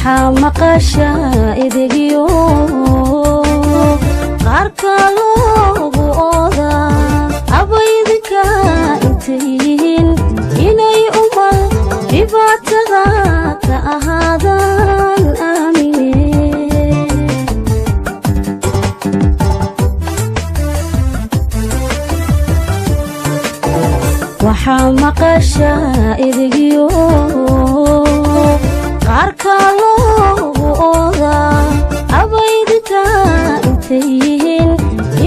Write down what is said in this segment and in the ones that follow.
waxaa maqasha idigiyo qaarka loogu ooda abaydinka intayihiin inay umal dhibaatada ka ahaadaan aamine waxaa maqasha idigiyo qaarka loogu ooda abaydinka intayihiin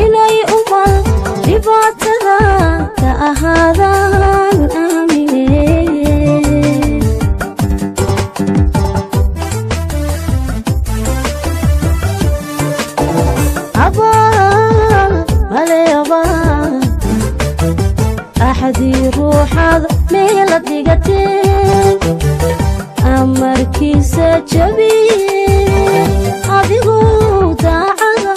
inay umal dhibaatada ka ahaadaan aamine abaal male abaal axadii ruuxaad meela dhigateen amarkiisa jabiye adigoo daacada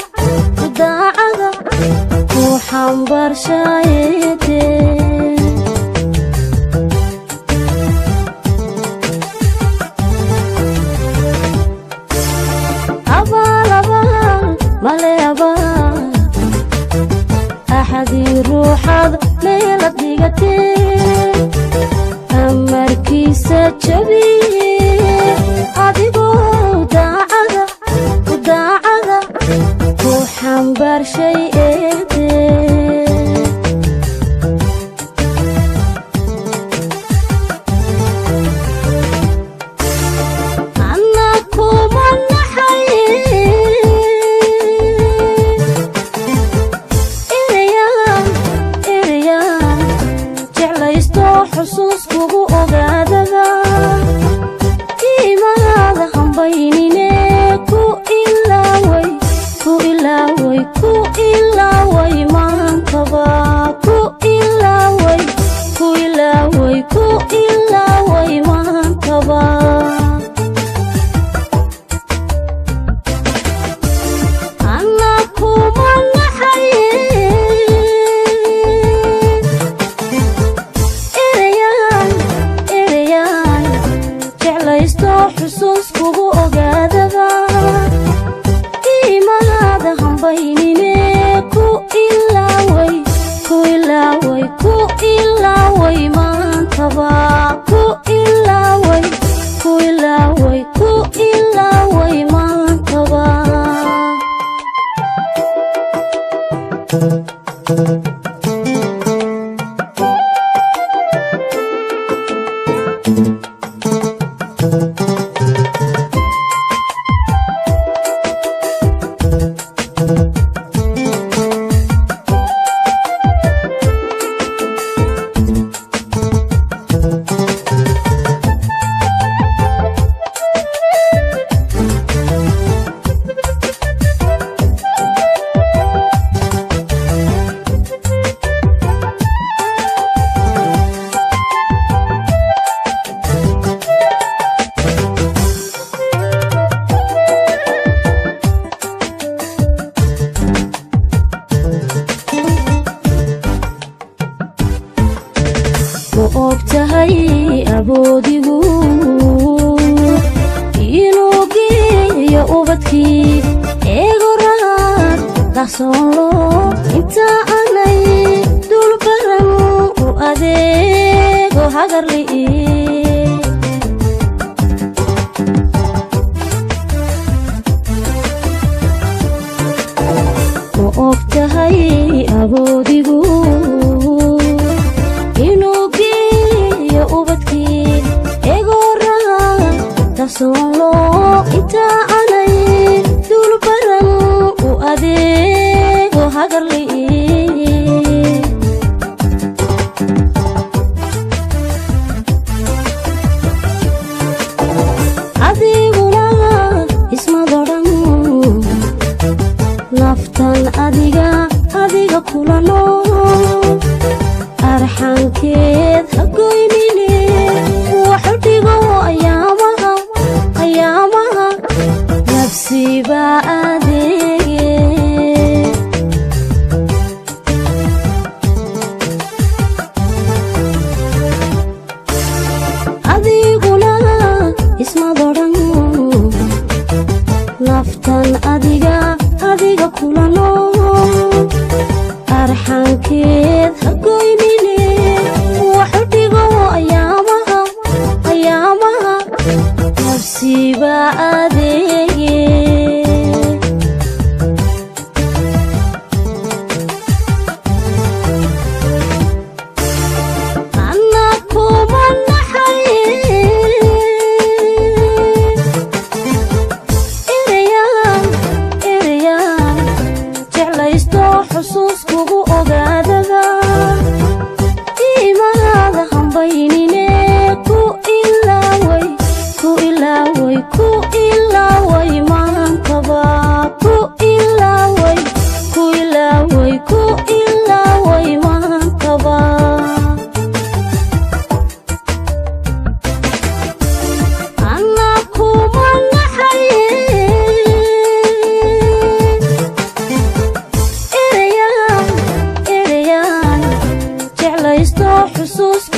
ku xambaarshayete abaal male abaal axadii ruuxaad meela dhigateen amarkiisa jabiye adigoo daacada ku xambaarshayete anna kuma naxaye erayaan jeclaysto xusuus kugu ogaadada iimaada hambaynine ku ilaaway maantaba ku ilaaway maantaba anna kuma naxaye erayaan jeclaysto xusuus kugu ogaadada iimaada hambaynine ku ilaaway maantaba ku ilaaway maantaba ma ogtahay aboodigu inuu geeyo ubadkii eegoraad daqsoonlo inta aanay dul baran u adeego hagarli'i ma ogtahay aboodigu daqsoonlo inta aanay dul baran u adeego hagarli'i adiguna ismadodhan naftan adiga kulano arxankeed hagoynine waxudhigo ayaamaha nafsiba adeege adiguna ismadodhan haysto xusuus